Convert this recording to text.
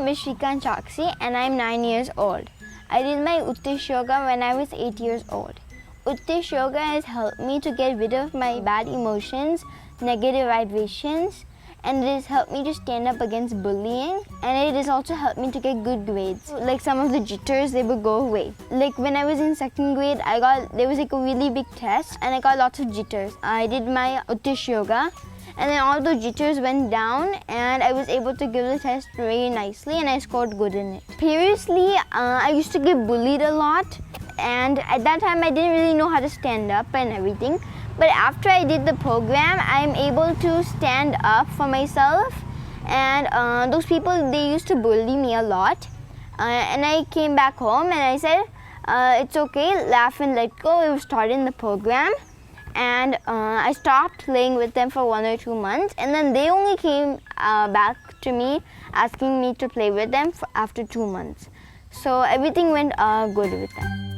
is Srikant and I am 9 years old. I did my Utkarsha Yoga when I was 8 years old. Utkarsha Yoga has helped me to get rid of my bad emotions, negative vibrations, and it has helped me to stand up against bullying, and it has also helped me to get good grades. Like some of the jitters, they would go away. Like when I was in 2nd grade, there was like a really big test and I got lots of jitters. I did my Utkarsha Yoga and then all those jitters went down and I was able to give the test very nicely and I scored good in it. Previously, I used to get bullied a lot, and at that time I didn't really know how to stand up and everything. But after I did the program, I'm able to stand up for myself, and those people, they used to bully me a lot. And I came back home and I said, it's okay, laugh and let go. It was started in the program. And I stopped playing with them for 1 or 2 months, and then they only came back to me asking me to play with them after 2 months. So everything went good with them.